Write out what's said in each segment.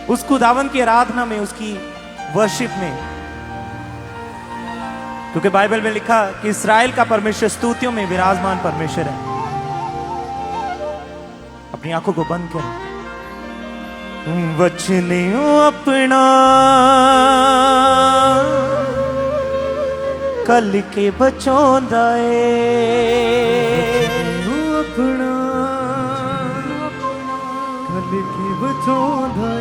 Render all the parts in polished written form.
उस खुदावन की आराधना में, उसकी वर्शिप में। क्योंकि बाइबल में लिखा कि इस्राएल का परमेश्वर स्तुतियों में विराजमान परमेश्वर है। अपनी आंखों को बंद करें। वचने अपना कल के बचौंदा अपना कल के बचौंदा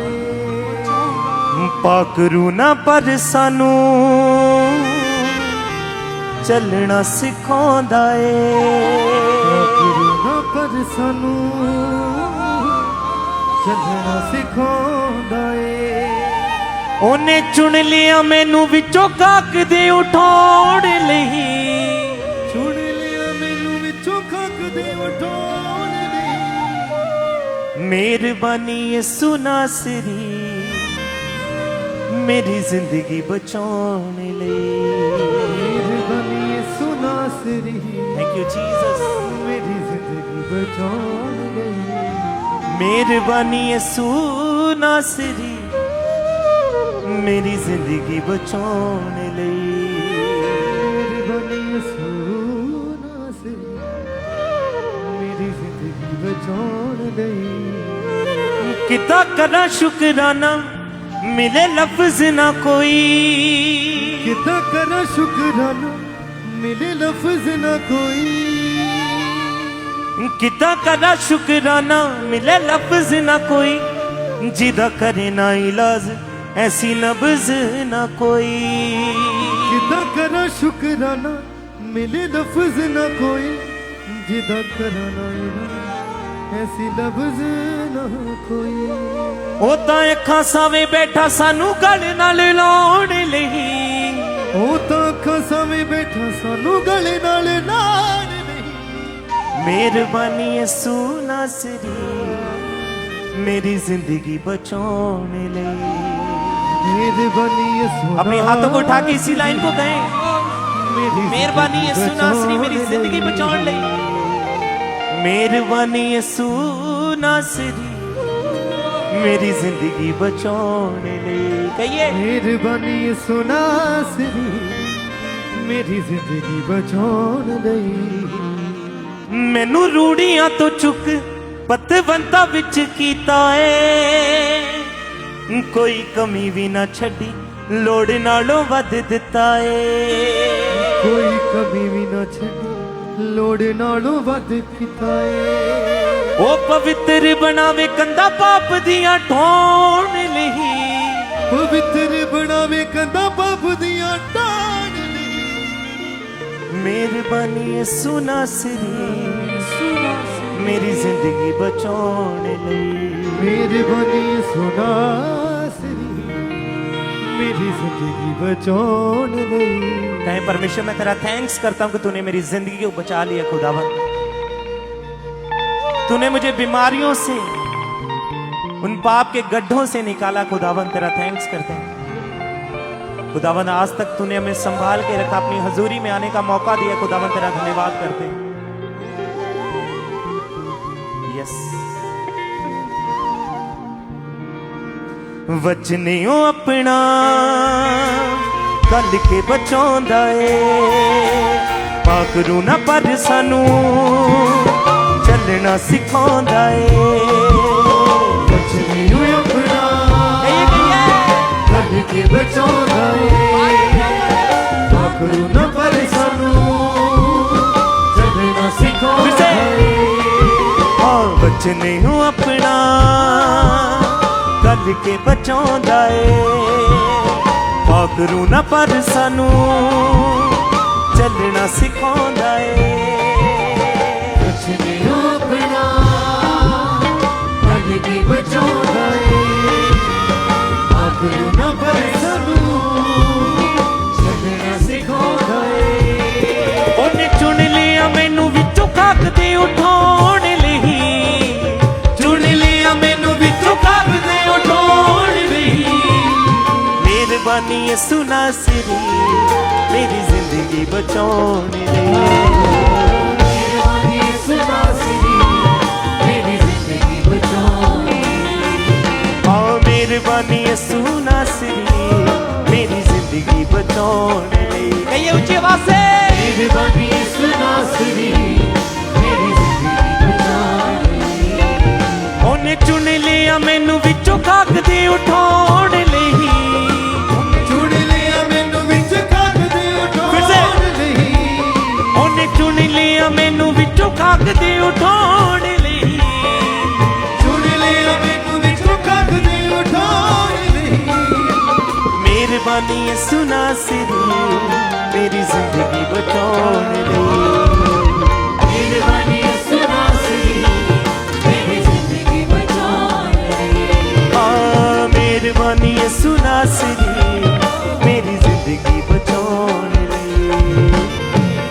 पाकरू ना पर सानू चलना सिखांदा पाकरू ना पर सानू चलना सिखांदा ओने चुन लिया मैनू विचों काक दे उठाउण लई, चुन लिया मैनू विचों काक दे उठाउण लई। मेहरबानी यीशु नासरी मेरी जिंदगी बचाउण लई। मेहरबानी यीशु नासरी, थैंक यू जीसस, मेरी जिंदगी बचाउण लई। मेहरबानी यीशु नासरी मेरी जिंदगी बचाउण लई। मेहरबानी यीशु नासरी मेरी जिंदगी बचाउण लई। किता करा शुकराना मिले लफ्ज ना कोई, किता करा शुकराना मिले लफ्ज ना कोई। किता करा शुकराना मिले लफ्ज ना कोई, जिदा करे ना इलाज ऐसी नब्ज ना कोई। किता करा शुकराना मिले लफ्ज ना कोई, जिदा करा ना इलाज ऐसी लफ्ज ना कोई। ओ तां अखां सावे बैठा सानू गल नाल लाउण लई, ओ तां अखां सावे बैठा सानू गले नाल लाउण लई। मेहरबानी यीशु नासरी मेरी जिंदगी बचाउण लई। मेहरबानी यीशु, अपने हाथों को उठा के इसी लाइन को कहें, मेहरबानी यीशु नासरी मेरी जिंदगी बचाउण लई। मेहरबानी यीशु नासरी मेरी जिंदगी बचाउण लई। कहिए, मेहरबानी यीशु नासरी मेरी जिंदगी बचाउण लई। मैनू रूड़ियां तो चुक पतवंता विच कीता है, कोई कमी भी ना छड़ी लोड़ नालों वध दिता है। कोई कमी भी ना छड़ी लोड़ नालों वध कीता है। ओ पवित्र बनावे कंधा पाप दियां ढोण लई, पवित्र बनावे कंधा पाप दियां ढोण लई। मेहरबानी यीशु नासरी मेरी जिंदगी बचाउण लई। मेहरबानी यीशु नासरी मेरी जिंदगी बचाउण लई। कहें, परमेश्वर मैं तेरा थैंक्स करता हूं कि तूने मेरी जिंदगी को बचा लिया। खुदावन, तूने मुझे बीमारियों से, उन पाप के गड्ढों से निकाला। खुदावन, तेरा थैंक्स करते हैं। खुदावन, आज तक तूने हमें संभाल के रखा, अपनी हजूरी में आने का मौका दिया। खुदावन, तेरा धन्यवाद करते हैं। यस, वचनियों अपना कल के बचाउंदा ए, पाकरू ना पर सानू चलना सिखांदा ए। वचनियों अपना कल के बचाउंदा ए, पाकरू ना पर सानू चलना सिखांदा ए। वचनियों अपना कल के बचाउंदा ए, पाकरू ना पर सानू चलना सिखांदा ए। वचनियों अपना कल के बचाउंदा ए, पाकरू ना पर सानू चलना सिखांदा ए। ओने चुन लिया मैनू विचों काक दे उठाउण लई, चुन लिया मैनू विचों काक दे उठाउण लई। मेहरबानी यीशु नासरी मेरी जिंदगी बचाउण लई। मेहरबानी यीशु नासरी मेरी जिंदगी बचाउण लई। मेहरबानी यसू नासरी मेरी जिंदगी बचाने लई। कहिए ऊंची आवाज से, मेहरबानी यसू नासरी मेरी जिंदगी बचाने लई। ओने चुन लिया मैनू विचों खाक दे उठाने लई। चुन लिया मैनू विच खाक दे उठाने लई। ओने चुन लिया मैनू विचों खाक दे उठाने लई। चुन लिया मैनू विच खाक दे उठाने लई। मेहरबानी यसू नासरी मेरी जिंदगी बचाने लई। मेहरबानी यसू नासरी मेरी जिंदगी बचाने लई। हाँ मेहरबानी यसू नासरी मेरी जिंदगी बचाने लई।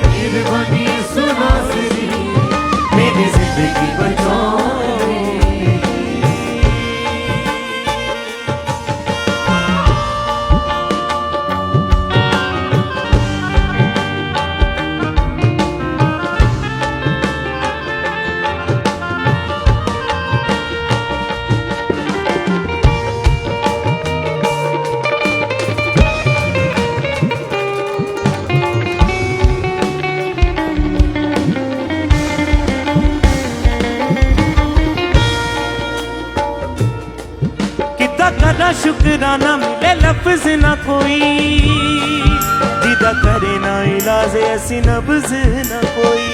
मेहरबानी यसू नासरी मेरी जिंदगी बचाने लई। करा शुक्राना मिले लफ्ज ना कोई, जिदा करे ना इलाज ऐसी नब्ज ना कोई।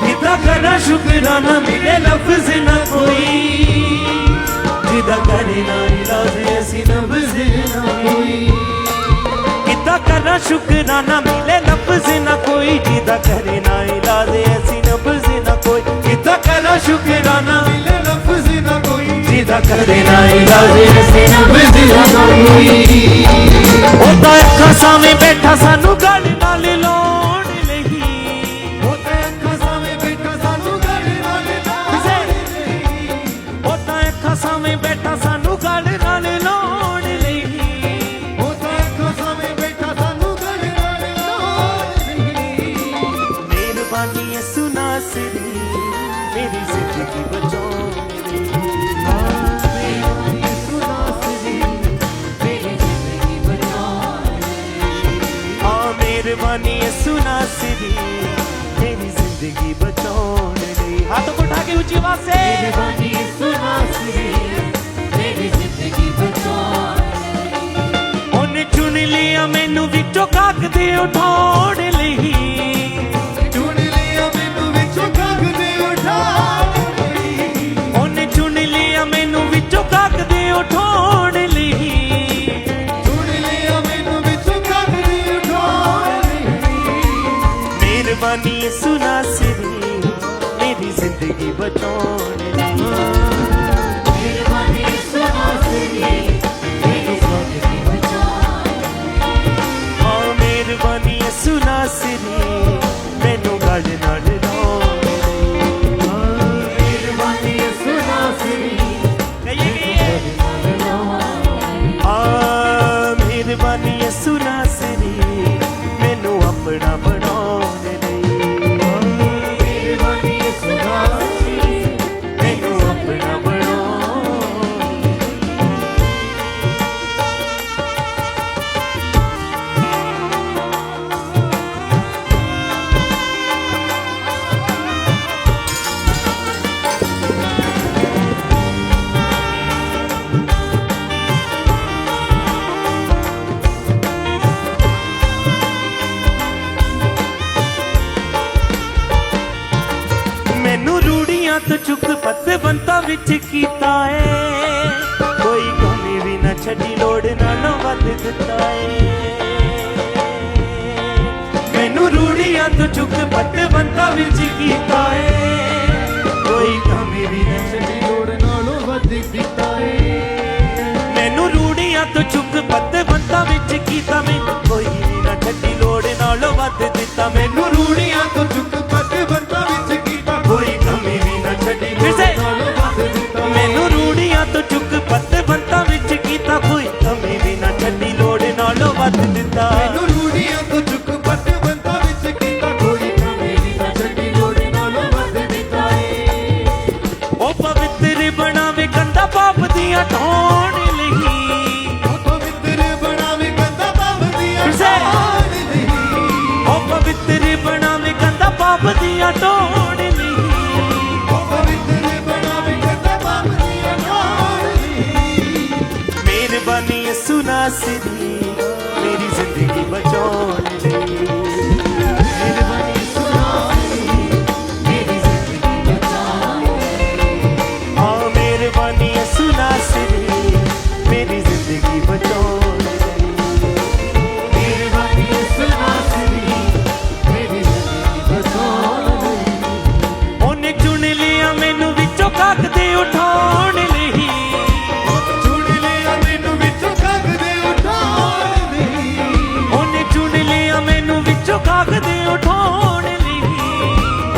जिदा करा शुक्राना मिले लफ्ज ना कोई, जिदा करे ना इलाज ऐसी नब्ज ना कोई। किदा करा शुक्राना मिले लफ्ज ना कोई, जिदा करे ना इलाज ऐसी नब्ज ना कोई। किदा करा शुक्राना मिले लफ्ज ना कोई, जिदा करे ना इलाज ऐसी नब्ज ना कोई। ओदा अखां सामने बैठा सानू गल नाल लाउण लई। ओदा अखां सामने बैठा सानू गल नाल लाउण लई। ओदा अखां सामने बैठा सानू गल नाल लाउण लई। ओदा अखां सामने बैठा सानू गल नाल लाउण लई। मेहरबानी यसू नासरी मेरी जिंदगी बचाने लई। मेहरबानी यसू नासरी मेरी जिंदगी बचाने लई। हाँ मेहरबानी यसू नासरी मेरी जिंदगी बचाने लई। हाथों को उठा के ऊंची आवाज से, मेहरबानी यसू नासरी मेरी जिंदगी बचाने लई। ओने चुन लिया मैनू विचों खाक दे उठाने लई। चुन लिया मैनू विचों खाक दे उठाने लई। ओने चुन लिया मैनू विचों खाक दे उठाने लई। चुन लिया मैनू विचों खाक दे उठाने लई। मेहरबानी यसू नासरी मेरी जिंदगी बचाने लई। मेहरबानी यसू नासरी मेरी जिंदगी बचाने लई। हाँ मेहरबानी यसू नासरी मैनू गल नाल लाउण लई। मेहरबानी यसू नासरी कहिए हाँ मेहरबानी यसू नासरी मैनू अपना बनाने लई। मेहरबानी यसू नासरी मैनू अपना बनाने। मैनू रूड़ियां तो चुक पत्ते बंता विच कीता है, कोई कमी भी ना छड़ी लोड़ नालों वध दिता है। मैनू रूड़ियां तो चुक पत्ते बंता विच कीता है, कोई कमी भी ना छड़ी लोड़ नालों वध दिता है। मैनू रूड़ियां तो चुक पत्ते बंता विच कीता, मैनू कोई भी ना छड़ी लोड़ नालों वध दिता। मैनू रूड़ियां तो चुक पत्ते बंता विच कीता, कोई कमी भी ना छड़ी लोड़ नालों वध दिता। मैनू रूड़ियां तो चुक पत्ते बंता विच कीता, कोई कमी भी ना छड़ी लोड़ नालों वध दिता। मैनू रूड़ियां तो चुक पत्ते बंता विच कीता, कोई कमी भी ना छड्डी लोड़ नालों वध ਦੀਆਂ ਢੋਣ ਲਈ ਉਹ ਪਵਿੱਤਰ ਬਣਾਵੇ ਕੰਧਾਂ ਪਾਪ ਦੀਆਂ ਢੋਣ ਲਈ ਉਹ ਪਵਿੱਤਰ ਬਣਾਵੇ ਕੰਧਾਂ ਪਾਪ ਦੀਆਂ ਢੋਣ ਲਈ ਉਹ ਪਵਿੱਤਰ ਬਣਾਵੇ ਕੰਧਾਂ ਪਾਪ ਦੀਆਂ ਢੋਣ ਲਈ ਮਿਹਰਬਾਨੀ ਯਿਸੂ ਨਾਸਰੀ ਮੇਰੀ ਜ਼ਿੰਦਗੀ ਬਚਾਉਣ ਲਈ ਮਿਹਰਬਾਨੀ ਯਿਸੂ ਨਾਸਰੀ ਮੇਰੀ ਜ਼ਿੰਦਗੀ ਬਚਾਉਣ ਲਈ ਆ ਮਿਹਰਬਾਨੀ ਯਿਸੂ ਨਾਸਰੀ ਮੇਰੀ ਜ਼ਿੰਦਗੀ ਬਚਾਉਣ ਲਈ ਮਿਹਰਬਾਨੀ ਯਿਸੂ ਨਾਸਰੀ ਮੇਰੀ ਜ਼ਿੰਦਗੀ ਬਚਾਉਣ ਲਈ ਉਹਨੇ ਚੁਣ ਲਿਆ ਮੈਨੂੰ ਵਿੱਚੋਂ ਕੱਖ ਦੇ ਉਠਾਉਣ ਲਈ ਚੁਣ ਲਿਆ ਮੈਨੂੰ ਵਿੱਚੋਂ ਕੱਖ ਦੇ ਉਠਾਉਣ ਲਈ ਉਹਨੇ ਚੁਣ ਲਿਆ ਮੈਨੂੰ ਵਿੱਚੋਂ ਕੱਖ ਦੇ ਉਠਾਉਣ ਲਈ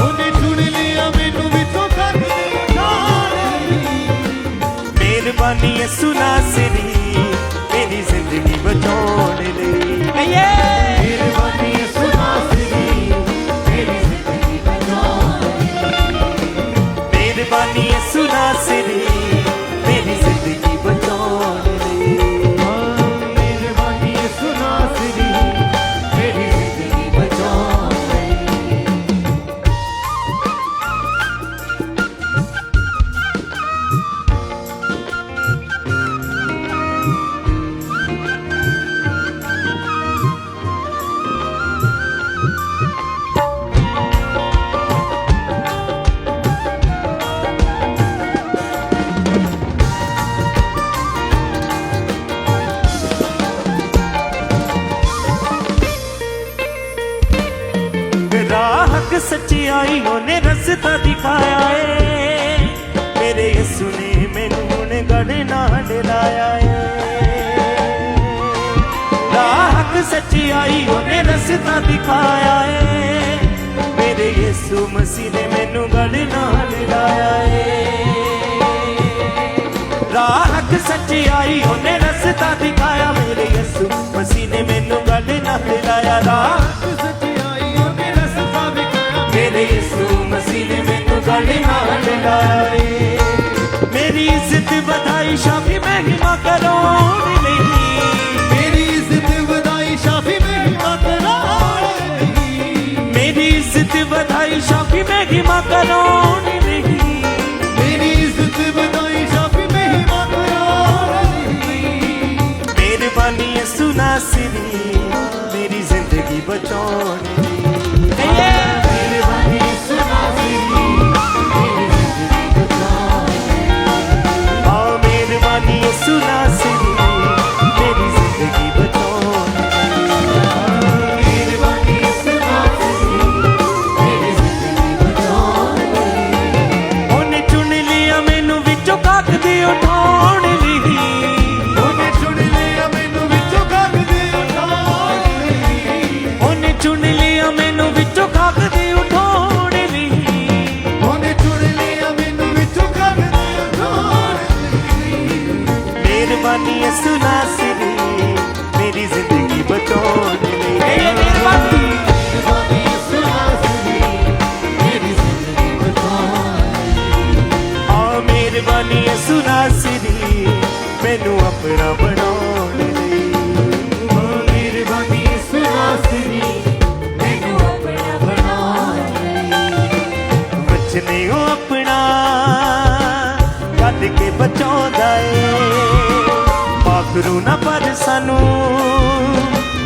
ਉਹਨੇ ਚੁਣ ਲਿਆ ਮੈਨੂੰ ਵਿੱਚੋਂ ਕੱਖ ਦੇ ਉਠਾਉਣ ਲਈ ਮਿਹਰਬਾਨੀ ਯਿਸੂ ਨਾਸਰੀ ਮੇਰੀ ਜ਼ਿੰਦਗੀ ਬਚਾਉਣ ਲਈ ਮਿਹਰਬਾਨੀ ਯਿਸੂ ਨਾਸਰੀ ਮੇਰੀ ਜ਼ਿੰਦਗੀ ਬਚਾਉਣ ਲਈ ਮਿਹਰਬਾਨੀ ਯਿਸੂ ਨਾਸਰੀ ਮੇਰੀ ਜ਼ਿੰਦਗੀ ਬਚਾਉਣ ਲਈ ਮਿਹਰਬਾਨੀ ਯਿਸੂ ਨਾਸਰੀ ਮੇਰੀ ਜ਼ਿੰਦਗੀ ਬਚਾਉਣ ਲਈ राह हक सच्चाई ਉਹਨੇ ਰਸਤਾ ਦਿਖਾਇਆ ਏ ਮੇਰੇ ਯਿਸੂ ਨੇ ਮੈਨੂੰ ਹੁਣ ਗੜੇ ਨਾਲ ਡਰਾਇਆ ਏ ਰਾਹ ਹਕ ਸੱਚਾਈ ਉਹਨੇ ਰਸਤਾ ਦਿਖਾਇਆ ਏ ਮੇਰੇ ਯਿਸੂ ਮਸੀਹ ਨੇ ਮੈਨੂੰ ਗੜੇ ਨਾਲ ਡਰਾਇਆ ਏ ਰਾਹ ਹਕ ਸੱਚਾਈ ਉਹਨੇ ਰਸਤਾ ਦਿਖਾਇਆ ਮੇਰੇ ਯਿਸੂ ਮਸੀਹ ਨੇ ਮੈਨੂੰ ਗੜੇ ਨਾਲ ਡਰਾਇਆ ਰਾਹ ਸੱਚਾਈ ਉਹਨੇ ਰਸਤਾ ਵਿਖਾਇਆ ਮੇਰੇ ਯਿਸੂ ਮਸੀਹ ਨੇ ਮੈਨੂੰ ਗੜੇ ਨਾਲ ਡਰਾਇਆ ਏ ਮੇਰੀ ਇੱਜ਼ਤ ਵਧਾਈ ਸ਼ਾਫੀ ਮਹਿਮਾ ਕਰਾਉਣ ਲਈ ਮੇਰੀ ਇੱਜ਼ਤ ਵਧਾਈ ਸ਼ਾਫੀ ਮਹਿਮਾ ਕਰਾਉਣ ਲਈ ਮੇਰੀ ਇੱਜ਼ਤ ਵਧਾਈ ਸ਼ਾਫੀ ਮਹਿਮਾ ਕਰਾਉਣ ਲਈ ਮੇਰੀ ਇੱਜ਼ਤ ਵਧਾਈ ਸ਼ਾਫੀ ਮਹਿਮਾ ਕਰਾਉਣ ਲਈ ਮਿਹਰਬਾਨੀ ਯਿਸੂ ਨਾਸਰੀ ਮੇਰੀ ਜ਼ਿੰਦਗੀ ਬਚਾਉਣ ਲਈ ਮਿਹਰਬਾਨੀ ਯਿਸੂ ਨਾਸਰੀ ਮੇਰੀ ਜ਼ਿੰਦਗੀ ਬਚਾਉਣ ਲਈ ਆ ਮਿਹਰਬਾਨੀ ਯਿਸੂ ਨਾਸਰੀ ਮੇਰੀ ਜ਼ਿੰਦਗੀ ਬਚਾਉਣ ਲਈ ਮਿਹਰਬਾਨੀ ਯਿਸੂ ਨਾਸਰੀ ਮੇਰੀ ਜ਼ਿੰਦਗੀ ਬਚਾਉਣ ਲਈ ਉਹਨੇ ਚੁਣ ਲਿਆ ਮੈਨੂੰ ਵਿੱਚੋਂ ਕੱਖ ਦੇ ਉਠਾਉਣ ਲਈ ਉਹਨੇ ਚੁਣ ਲਿਆ ਮੈਨੂੰ ਵਿੱਚੋਂ ਕੱਖ ਦੇ ਉਠਾਉਣ ਲਈ ਉਹਨੇ ਚੁਣ ਲਿਆ ਮੈਨੂੰ ਵਿੱਚੋਂ ਕੱਖ ਦੇ ਉਠਾਉਣ ਲਈ ਉਹਨੇ ਚੁਣ ਲਿਆ ਮੈਨੂੰ ਵਿੱਚੋਂ ਕੱਖ ਦੇ ਉਠਾਉਣ ਲਈ ਮਿਹਰਬਾਨੀ ਯਿਸੂ ਨਾਸਰੀ ਮੇਰੀ ਜ਼ਿੰਦਗੀ ਬਚਾਉਣ ਲਈ ਮਿਹਰਬਾਨੀ ਮਿਹਰਬਾਨੀ ਯਿਸੂ ਨਾਸਰੀ ਮੇਰੀ ਜ਼ਿੰਦਗੀ ਬਚਾਉਣ ਲਈ ਆ ਮਿਹਰਬਾਨੀ ਯਿਸੂ ਨਾਸਰੀ ਮੈਨੂੰ ਆਪਣਾ ਬਣਾਉਣ ਲਈ ਮਿਹਰਬਾਨੀ ਯਿਸੂ ਨਾਸਰੀ ਮੈਨੂੰ ਆਪਣਾ ਬਣਾਉਣ ਲਈ ਵਚਨੇ ਉਹ ਆਪਣਾ ਕੱਢ ਕੇ ਬਚਾਉਂਦਾ ਏ ਪਾਖਰੂ ਨਾ ਪਰ ਸਾਨੂੰ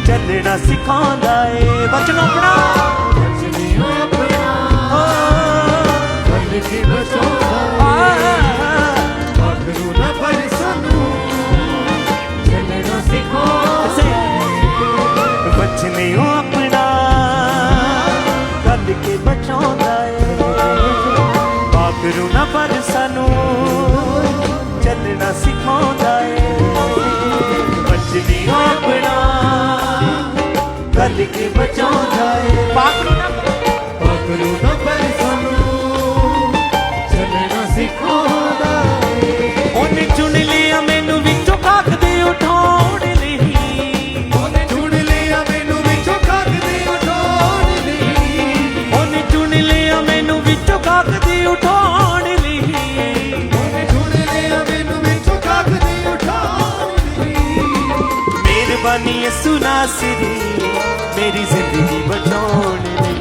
ਚੱਲਣਾ ਸਿਖਾਉਂਦਾ ਏ ਵਚਨ ਆਪਣਾ ਬਚਨੇ ਆਪਣਾ ਕੱਢ ਕੇ ਬਚਾਉਂਦਾ ਆਖਰੂ ਨਾ ਪਰ ਸਾਨੂੰ ਚੱਲਣਾ ਸਿਖਾਉਂਦਾ ਵਚਨੇ ਉਹ ਆਪਣਾ ਕੱਢ ਕੇ ਬਚਾਉਂਦਾ ਏ ਪਾਖਰੂ ਨਾ ਪਰ ਸਾਨੂੰ ਚੱਲਣਾ ਸਿਖਾਉਂਦਾ ਏ ਵਚਨੇ ਉਹ ਆਪਣਾ ਕੱਢ ਕੇ ਬਚਾਉਂਦਾ ਏ ਪਾਖਰੂ ਨਾ ਆਖਰੂ ਨਾ ਪਰ ਸਾਨੂੰ ਚੱਲਣਾ ਸਿਖਾਉਂਦਾ ਉਹਨੇ ਚੁਣ ਲਿਆ ਮੈਨੂੰ ਵਿੱਚੋਂ ਕੱਖ ਦੇ ਉਠਾਉਣ ਲਈ ਉਹਨੇ ਚੁਣ ਲਿਆ ਮੈਨੂੰ ਵਿੱਚੋਂ ਕੱਖ ਦੇ ਉਠਾਉਣ ਲਈ ਉਹਨੇ ਚੁਣ ਲਿਆ ਮੈਨੂੰ ਵਿੱਚੋਂ ਕੱਖ ਦੇ ਉਠਾਉਣ ਲਈ ਉਹਨੇ ਚੁਣ ਲਿਆ ਮੈਨੂੰ ਵਿੱਚੋਂ ਕੱਖ ਮਿਹਰਬਾਨੀ ਯਿਸੂ ਨਾਸਰੀ ਮੇਰੀ ਜ਼ਿੰਦਗੀ ਬਚਾਉਣ ਲਈ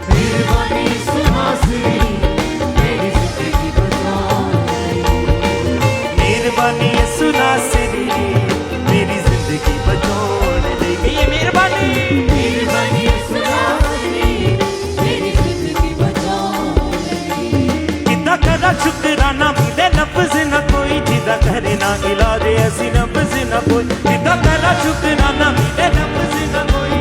ਮਿਹਰਬਾਨੀ ਯਿਸੂ ਨਾਸਰੀ ਮੇਰੀ ਜ਼ਿੰਦਗੀ ਬਚਾਉਣ ਲਈ ਮਿਹਰਬਾਨੀ ਯਿਸੂ ਨਾਸਰੀ ਮੇਰੀ ਜ਼ਿੰਦਗੀ ਬਚਾਉਣ ਲਈ ਇਹ ਮਿਹਰਬਾਨੀ ਮਿਹਰਬਾਨੀ ਯਿਸੂ ਨਾਸਰੀ ਮੇਰੀ ਜ਼ਿੰਦਗੀ ਬਚਾਉਣ ਲਈ ਕਿੱਦਾਂ ਕਰਾਂ ਸ਼ੁਕਰਾਨਾ ਮਿਲੇ ਲਫ਼ਜ਼ ਨਾ ਕੋਈ ਜਿਹਦਾ ਕਰੇ ਨਾ ਇਲਾਜ ਅਸੀਂ ਨਬਜ਼ ਨਾ ਕੋਈ ਕਿੱਦਾਂ ਕਰਾਂ ਸ਼ੁਕਰਾਨਾ ਮਿਲੇ ਲਫ਼ਜ਼ ਨਾ ਕੋਈ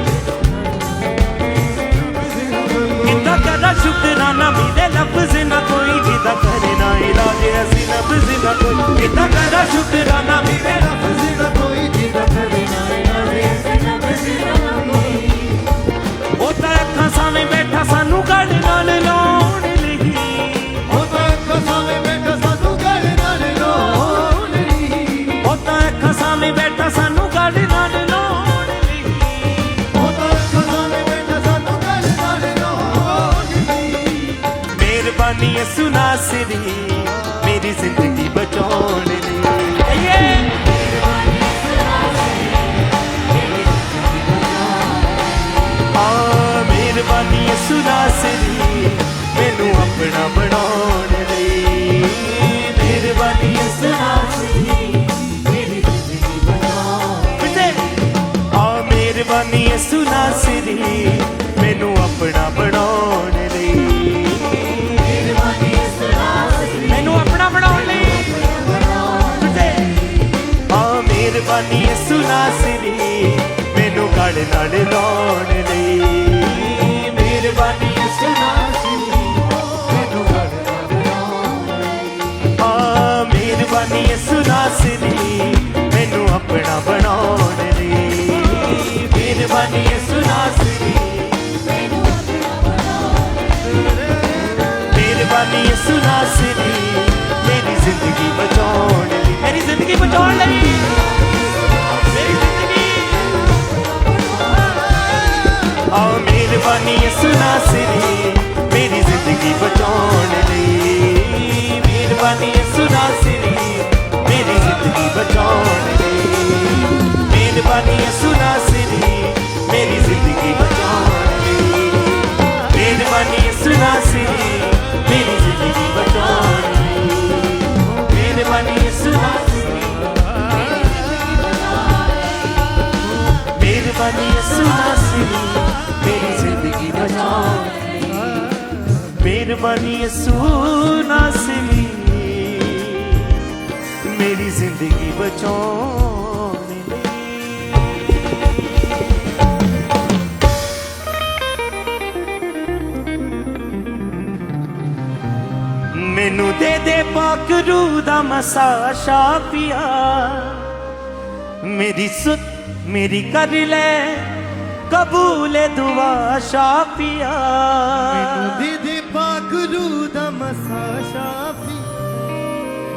ਕਿੱਦਾਂ ਕਰਾਂ ਸ਼ੁਕਰਾਨਾ ਮਿਲੇ ਲਫ਼ਜ਼ ਨਾ ਕੋਈ ਜਿਹਦਾ ਕਰੇ ਨਾ ਇਲਾਜ ਅਸੀਂ ਨਬਜ਼ ਨਾ ਕੋਈ ਕਿੱਦਾਂ ਕਰਾਂ ਸ਼ੁਕਰਾਨਾ ਮਿਲੇ ਲਫ਼ਜ਼ ਨਾ ਕੋਈ ਜਿਹਦਾ ਕਰੇ ਨਾ ਇਲਾਜ ਅਸੀਂ ਨਬਜ਼ ਨਾ ਕੋਈ ਉਹ ਤਾਂ ਅੱਖਾਂ ਸਾਹਮਣੇ ਬੈਠਾ ਸਾਨੂੰ ਗੱਲ ਨਾਲ ਲਾਉਣ ਲਈ ਉਹ ਤਾਂ ਅੱਖਾਂ ਸਾਹਮਣੇ ਬੈਠਾ ਸਾਨੂੰ ਗੱਲ ਨਾਲ ਲਾਉਣ ਲਈ ਉਹ ਤਾਂ ਅੱਖਾਂ ਸਾਹਮਣੇ ਬੈਠਾ ਸਾਨੂੰ ਗੱਲ ਨਾਲ ਲਾਉਣ ਲਈ ਉਹ ਤਾਂ ਅੱਖਾਂ ਸਾਹਮਣੇ ਬੈਠਾ ਸਾਨੂੰ ਗੱਲ ਨਾਲ ਲਾਉਣ ਲਈ ਮਿਹਰਬਾਨੀ ਯਿਸੂ ਨਾਸਰੀ ਮੇਰੀ ਜ਼ਿੰਦਗੀ ਬਚਾਉਣ ਲਈ ਮਿਹਰਬਾਨੀ ਯਿਸੂ ਨਾਸਰੀ ਮੈਨੂੰ ਆਪਣਾ ਬਣਾਉਣ ਲਈ ਮਿਹਰਬਾਨੀ ਯਿਸੂ ਨਾਸਰੀ ਮੇਰੀ ਜ਼ਿੰਦਗੀ ਬਚਾਉਣ ਮਿਹਰਬਾਨੀ ਯਿਸੂ ਨਾਸਰੀ ਮੈਨੂੰ ਆਪਣਾ ਬਣਾਉਣ ਲਈ ਮਿਹਰਬਾਨੀ ਯਿਸੂ ਨਾਸਰੀ ਮੈਨੂੰ ਆਪਣਾ ਬਣਾਉਣ ਲਈ ਮਿਹਰਬਾਨੀ ਯਿਸੂ ਨਾਸਰੀ ਮੈਨੂੰ ਗੜ ਨਾਲ ਲਾਉਣ ਲਈ ਮਿਹਰਬਾਨੀ ਯਿਸੂ ਨਾਸਰੀ ਮੈਨੂੰ ਗੱਲ ਨਾਲ ਲਾਉਣ ਲਈ ਮਿਹਰਬਾਨੀ ਯਿਸੂ ਨਾਸਰੀ ਮੈਨੂੰ ਆਪਣਾ ਬਣਾਉਣ ਲਈ ਮਿਹਰਬਾਨੀ ਯਿਸੂ ਨਾਸਰੀ ਮੈਨੂੰ ਆਪਣਾ ਬਣਾਉਣ ਮਿਹਰਬਾਨੀ ਯਿਸੂ ਨਾਸਰੀ ਮੇਰੀ ਜ਼ਿੰਦਗੀ ਬਚਾਉਣ ਲਈ ਮੇਰੀ ਜ਼ਿੰਦਗੀ ਬਚਾਉਣ ਲਈ ਮੇਰੀ ਜ਼ਿੰਦਗੀ ਮਿਹਰਬਾਨੀ ਯਿਸੂ ਨਾਸਰੀ ਮੇਰੀ ਜ਼ਿੰਦਗੀ ਬਚਾਉਣ ਲਈ ਮਿਹਰਬਾਨੀ ਯਿਸੂ ਨਾਸਰੀ ਮੇਰੀ ਜ਼ਿੰਦਗੀ ਬਚਾਉਣ ਲਈ ਮਿਹਰਬਾਨੀ ਯਿਸੂ ਨਾਸਰੀ ਮੇਰੀ ਜ਼ਿੰਦਗੀ ਬਚਾਉਣ ਲਈ ਮਿਹਰਬਾਨੀ ਯਿਸੂ ਨਾਸਰੀ ਮੇਰੀ ਜ਼ਿੰਦਗੀ ਬਚਾਉਣ ਲਈ ਮਿਹਰਬਾਨੀ ਯਿਸੂ ਨਾਸਰੀ ਮਿਹਰਬਾਨੀ ਯਿਸੂ ਨਾਸਰੀ ਮੇਰੀ ਜ਼ਿੰਦਗੀ ਬਚਾਉਣ ਲਈ ਮਿਹਰਬਾਨੀ ਯਿਸੂ ਨਾਸਰੀ ਮੇਰੀ ਜ਼ਿੰਦਗੀ ਬਚਾਉਣ ਲਈ ਮੈਨੂੰ ਦੇ ਪਾਕ ਰੂਹ ਦਾ ਮਸਾ ਸ਼ਾਫੀਆ ਮੇਰੀ ਸੁਤ ਮੇਰੀ ਕਰ ਲੈ ਕਬੂਲ ਦੁਆ ਸ਼ਾਫੀਆ ਮੈਨੂੰ ਦੀਦੀ ਪਾਕ ਰੂਹ ਦਾ ਮਸਾ ਸ਼ਾਫੀ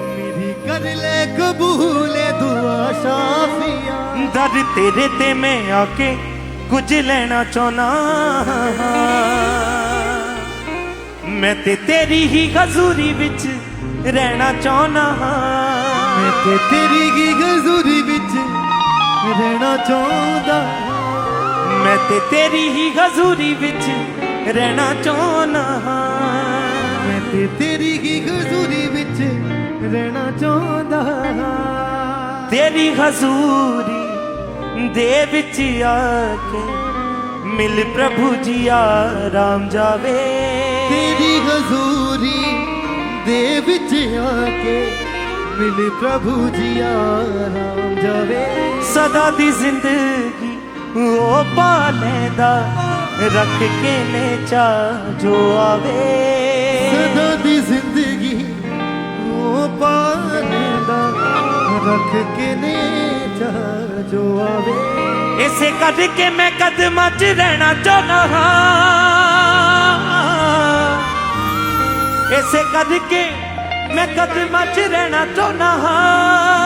ਮੇਰੀ ਕਰ ਲੈ ਕਬੂਲ ਦੁਆ ਸ਼ਾਫੀਆ ਦਰ ਤੇਰੇ ਤੇ ਮੈਂ ਆ ਕੇ ਕੁਝ ਲੈਣਾ ਚਾਹੁੰਦਾ ਮੈਂ ਤੇ ਤੇਰੀ ਹੀ ਹਜ਼ੂਰੀ ਵਿੱਚ ਰਹਿਣਾ ਚਾਹੁੰਦਾ ਮੈਂ ਤੇ ਤੇਰੀ ਹੀ ਹਜ਼ੂਰੀ ਵਿੱਚ ਰਹਿਣਾ ਚਾਹੁੰਦਾ ਮੈਂ ਤੇ ਤੇਰੀ ਹੀ ਹਜ਼ੂਰੀ ਵਿੱਚ ਰਹਿਣਾ ਚਾਹੁੰਦਾ ਮੈਂ ਤੇ ਤੇਰੀ ਹੀ ਹਜ਼ੂਰੀ ਵਿੱਚ ਰਹਿਣਾ ਚਾਹੁੰਦਾ ਤੇਰੀ ਹਜ਼ੂਰੀ ਦੇ ਵਿੱਚ ਆ ਕੇ ਮਿਲ ਪ੍ਰਭੂ ਜੀ ਆਰਾਮ ਜਾਵੇ ਤੇਰੀ ਹਜ਼ੂਰੀ ਦੇ ਵਿੱਚ ਆ ਕੇ ਮਿਲ ਪ੍ਰਭੂ ਜੀ ਆਰਾਮ ਜਾਵੇ ਸਦਾ ਦੀ ਜ਼ਿੰਦਗੀ ਉਹ ਪਾ ਲੈਂਦਾ ਰੱਖ ਕੇ ਨੇ ਚਾ ਜੋ ਆਵੇ ਸਦਾ ਦੀ ਜ਼ਿੰਦਗੀ ਉਹ ਪਾ ਲੈਂਦਾ ਰੱਖ ਕੇ ਨੇ ਚਾ ਜੋ ਆਵੇ ਇਸੇ ਕਰਕੇ ਮੈਂ ਕਦਮਾਂ 'ਚ ਰਹਿਣਾ ਚਾਹੁੰਦਾ ਹਾਂ ਇਸੇ ਕਰਕੇ ਮੈਂ ਕਦਮਾਂ 'ਚ ਰਹਿਣਾ ਚਾਹੁੰਦਾ ਹਾਂ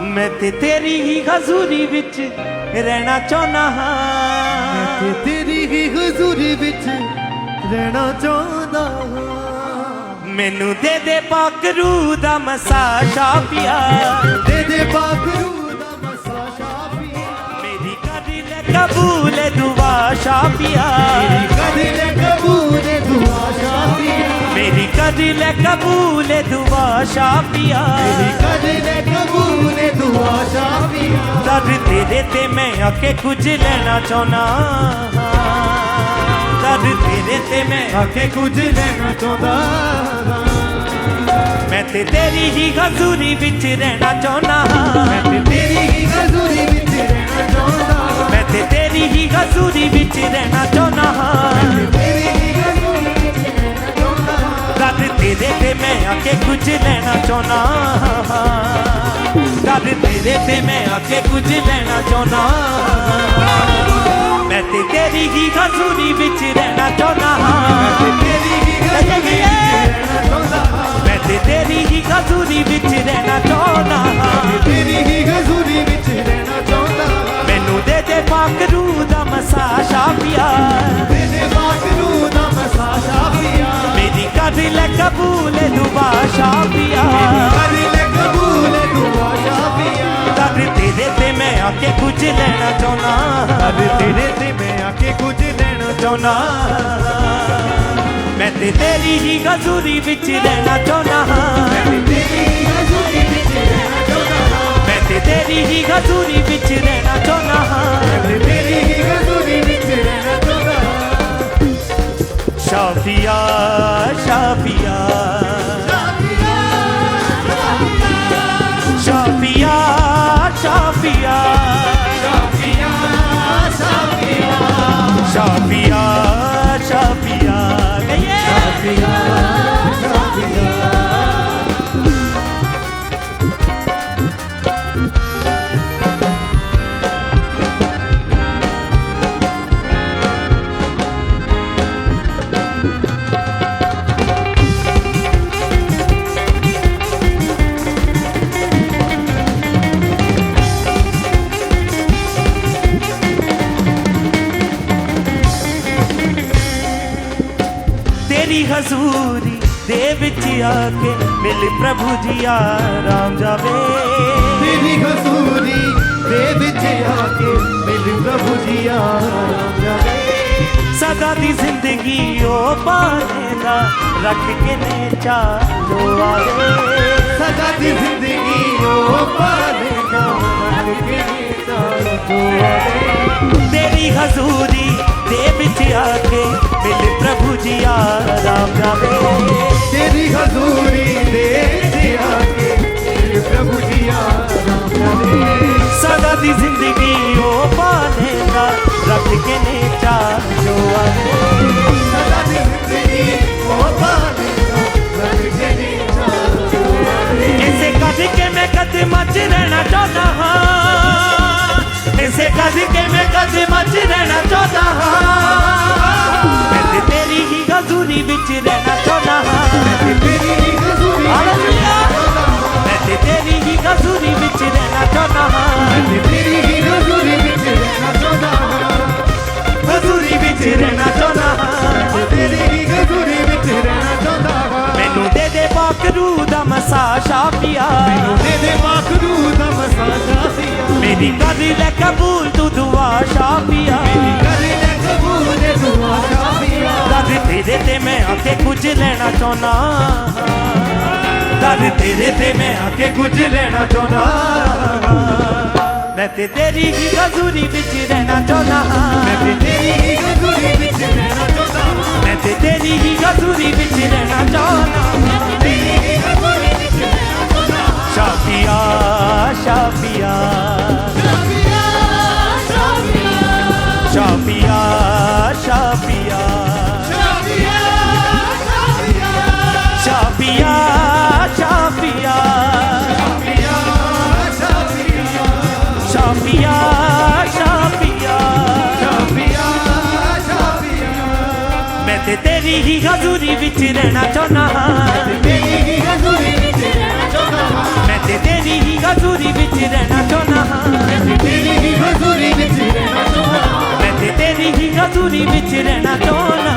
ਮੈਂ ਤੇ ਤੇਰੀ ਹੀ ਹਜ਼ੂਰੀ ਵਿੱਚ ਰਹਿਣਾ ਚਾਹੁੰਦਾ ਹਾਂ ਮੈਂ ਤੇ ਤੇਰੀ ਹੀ ਹਜ਼ੂਰੀ ਵਿੱਚ ਰਹਿਣਾ ਚਾਹੁੰਦਾ ਹਾਂ ਮੈਨੂੰ ਦੇ ਪਾਕ ਰੂਹ ਦਾ ਮਸਾ ਸ਼ਾਫੀਆ ਦੇ ਦੇ ਬਾਖਰੂ ਦਾ ਮਸਾ ਸ਼ਾਫੀਆ मेरी कर ले कबूल दुआ शाफिया ਕਰ ਲੈ ਕਬੂਲ ਦੁਆ ਸ਼ਾਫੀਆ मेरी कर ले कबूल दुआ शाफिया ਕਰ ਲੈ ਕਬੂਲ ਦੁਆ ਸ਼ਾਫੀਆ दर तेरे ते मैं आके कुछ लेना चाहना दर तेरे ते मैं ਆਕੇ ਕੁਝ ਲੈਣਾ ਚਾਹੁੰਦਾ मैं ते तेरी ही हजूरी विच रहना चाहना ਮੈਂ ਤੇ ਤੇਰੀ ਹੀ ਹਜ਼ੂਰੀ ਵਿੱਚ ਰਹਿਣਾ ਚਾਹੁੰਦਾ मैं ते तेरी ही हजूरी विच रहना चाहना ਤੇਰੀ ਹੀ ਹਜ਼ੂਰੀ ਵਿੱਚ ਰਹਿਣਾ ਚਾਹੁੰਦਾ दर तेरे ते मैं आके कुछ लेना चाहना दर तेरे ते मैं आके कुछ लेना चाहना मैं ते तेरी ही हजूरी विच रहना चाहना ਤੇਰੀ ਹੀ ਹਜ਼ੂਰੀ ਵਿੱਚ ਰਹਿਣਾ ਚਾਹੁੰਦਾ मैं ते तेरी ही हजूरी विच रहना चाहना ਤੇਰੀ ਹੀ ਹਜ਼ੂਰੀ ਵਿੱਚ ਰਹਿਣਾ ਚਾਹੁੰਦਾ मैनू दे दे पाकरू दा मसा शाफिया ਤੇਰੇ ਬਾਖਰੂ ਦਾ ਮਸਾ ਸ਼ਾਫੀਆ मेरी कर ले कबूल दुआ शाफिया ਕਰ ਲੈ ਕਬੂਲ ਦੁਆ ਸ਼ਾਫੀਆ दर तेरे ते मैं आके कुछ लेना चाहना ਅੱਜ ਤੇਰੇ ਤੇ ਮੈਂ ਆਕੇ ਕੁਝ ਲੈਣਾ चाहना मैं ते तेरी ही हजूरी विच रहना चाहना ਤੇਰੀ ਹੀ ਹਜ਼ੂਰੀ ਵਿੱਚ ਰਹਿਣਾ ਚਾਹੁੰਦਾ मैं ते तेरी ही हजूरी विच रहना चाहना ਤੇ ਤੇਰੀ ਹੀ ਹਜ਼ੂਰੀ ਵਿੱਚ ਰਹਿਣਾ ਚਾਹੁੰਦਾ शाफिया शाफिया शाफिया शाफिया शाफिया शाफिया तेरी हजूरी दे विच आके मिल प्रभु जी आराम जावे ਤੇਰੀ ਹਜ਼ੂਰੀ ਦੇ ਵਿੱਚ ਆਕੇ ਮਿਲ ਪ੍ਰਭੂ ਜੀ ਆਰਾਮ ਜਾਵੇ सदा दी जिंदगी ओ पाने दा रख के ने चालो आवे ਸਦਾ ਦੀ ਜ਼ਿੰਦਗੀ ਉਹ ਪਾਲੇਗਾ ਮਨ ਕੇ ਨੀਤਾਂ ਜੋ ਆਵੇ तेरी हजूरी दे विच आके मिल प्रभु जी आराम जावे ਤੇਰੀ ਹਜ਼ੂਰੀ ਦੇ ਵਿੱਚ ਆਕੇ ਮਿਲ ਪ੍ਰਭु ਜੀ ਆਰਾਮ ਜਾਵੇ सदा दी जिंदगी ओ पाने दा रख के ने चालो आवे ਸਦਾ ਦੀ ਜ਼ਿੰਦਗੀ ਉਹ ਪਾਲੇਗਾ ਮਨ ਕੇ ਨੀਤਾਂ ਜੋ ਆਵੇ इसे कद के मैं कदम च रहना चाहता हाँ इसे कद के मैं कदम च रहना चाहता हाँ मैं ते तेरी ही हजूरी विच रहना चाहता हाँ ਤੇਰੀ ਹੀ ਹਜ਼ੂਰੀ हालेलुया मैं ते तेरी ही हजूरी विच रहना चाहता हाँ ਤੇਰੀ ਹੀ ਹਜ਼ੂਰੀ ਵਿੱਚ ਰਹਿਣਾ ਚਾਹੁੰਦਾ हजूरी विच रहना चाहता हाँ ਤੇਰੀ ਹੀ ਹਜ਼ੂਰੀ ਵਿੱਚ ਰਹਿਣਾ ਚਾਹੁੰਦਾ मैनू दे दे पाकरू दा मसा शाफिया ਦੇ ਦੇ ਬਾਖਰੂ ਦਾ ਮਸਾ ਸ਼ਾਫੀਆ मेरी कर ले कबूल तू दुआ शाफिया ਕਰ ਲੈ ਕਬੂਲ ਦੁਆ ਸ਼ਾਫੀਆ दर तेरे ते मैं आके कुछ लेना चाहना दर तेरे ते मैं आके कुछ लेना चाहना मैं ते तेरी ही हजूरी विच रहना चाहना ਮੈਂ ਤੇ ਤੇਰੀ ਹੀ ਹਜ਼ੂਰੀ ਵਿੱਚ ਰਹਿਣਾ ਚਾਹੁੰਦਾ मैं ते तेरी ही हजूरी विच रहना चाहना ਤੇਰੀ ਹੀ ਹਜ਼ੂਰੀ ਵਿੱਚ ਰਹਿਣਾ ਚਾਹੁੰਦਾ शाफिया शाफिया शाफिया शाफिया शाफिया शाफिया शाफिया शाफिया मैं ते तेरी ही हजूरी विच रहना चाहना ਤੇਰੀ ਹੀ ਹਜ਼ੂਰੀ ਵਿੱਚ ਰਹਿਣਾ ਚਾਹੁੰਦਾ मैं ते तेरी ही हजूरी विच रहना चाहना ਤੇਰੀ ਹੀ ਹਜ਼ੂਰੀ ਵਿੱਚ ਰਹਿਣਾ ਚਾਹੁੰਦਾ मैं ते तेरी ही हजूरी विच रहना चाहना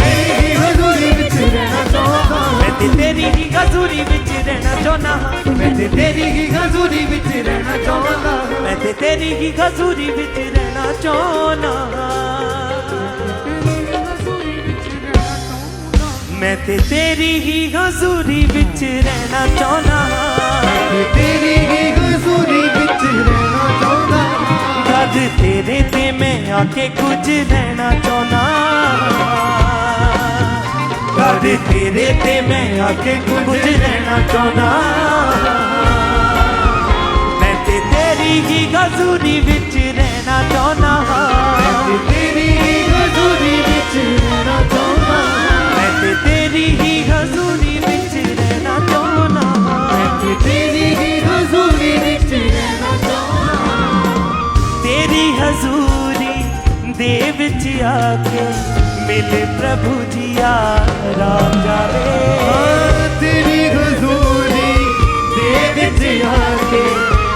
ਤੇਰੀ ਹੀ ਹਜ਼ੂਰੀ ਵਿੱਚ ਰਹਿਣਾ ਚਾਹੁੰਦਾ मैं ते तेरी ही हजूरी विच रहना चाहना ਮੈਂ ਤੇ ਤੇਰੀ ਹੀ ਹਜ਼ੂਰੀ ਵਿੱਚ ਰਹਿਣਾ ਚਾਹੁੰਦਾ ਮੈਂ ਤੇ ਤੇਰੀ ਹੀ ਹਜ਼ੂਰੀ ਵਿੱਚ ਰਹਿਣਾ ਚਾਹੁੰਦਾ ਮੈਂ ਤੇ ਤੇਰੀ ਹੀ ਹਜ਼ੂਰੀ ਵਿੱਚ ਰਹਿਣਾ ਚਾਹੁੰਦਾ ਤੇਰੀ ਹੀ ਹਜ਼ੂਰੀ ਵਿੱਚ ਰਹਿਣਾ ਚਾਹੁੰਦਾ ਜਦ ਤੇਰੇ ਤੇ ਮੈਂ ਆ ਕੇ ਕੁਝ ਰਹਿਣਾ ਚਾਹੁੰਦਾ ਜਦ ਤੇਰੇ ਤੇ ਮੈਂ ਆ ਕੇ ਕੁਝ ਰਹਿਣਾ ਚਾਹੁੰਦਾ ਮੈਂ ਤੇ ਤੇਰੀ ਹੀ ਹਜ਼ੂਰੀ ਵਿੱਚ ਰਹਿਣਾ ਚਾਹੁੰਦਾ ਤੇਰੀ ਹੀ ਹਜ਼ੂਰੀ ਵਿੱਚ ਰਹਿਣਾ ਚਾਹੁੰਦਾ ਮੈਂ ਤੇ ਤੇਰੀ ਹੀ ਹਜ਼ੂਰੀ ਵਿੱਚ ਰਹਿਣਾ ਚਾਹੁੰਦਾ ਤੇਰੀ ਹੀ ਹਜ਼ੂਰੀ ਵਿੱਚ ਰਹਿਣਾ ਚਾਹੁੰਦਾ ਤੇਰੀ ਹਜ਼ੂਰੀ ਦੇ ਵਿੱਚ ਆ ਕੇ ਮਿਲੇ ਪ੍ਰਭੂ ਜੀ ਆਰਾਮ ਜਾਵੇ ਤੇਰੀ ਹਜ਼ੂਰੀ ਦੇ ਵਿੱਚ ਆ ਕੇ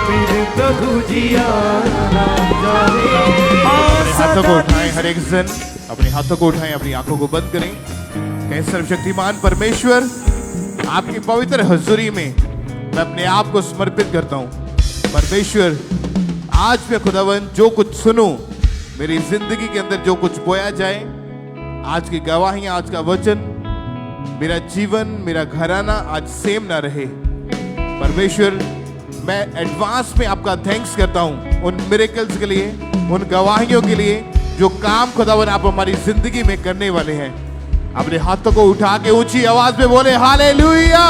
ਮੇਰੇ ਪ੍ਰਭੂ ਜੀ ਆਰਾਮ ਜਾਵੇ हाथों को उठाएं, हर एक जन अपने हाथों को उठाएं, अपनी आंखों को बंद करें। कहें सर्वशक्तिमान परमेश्वर आपकी पवित्र हजूरी में मैं अपने आप को समर्पित करता हूँ। परमेश्वर आज मैं खुदावन जो कुछ सुनूं मेरी जिंदगी के अंदर जो कुछ बोया जाए, आज की गवाहियां, आज का वचन, मेरा जीवन, मेरा घराना आज सेम ना रहे। परमेश्वर मैं एडवांस में आपका थैंक्स करता हूं उन मिरेकल्स के लिए, उन गवाहियों के लिए जो काम खुदावन आप हमारी जिंदगी में करने वाले हैं। अपने हाथों को उठा के ऊंची आवाज में बोले हालेलुया।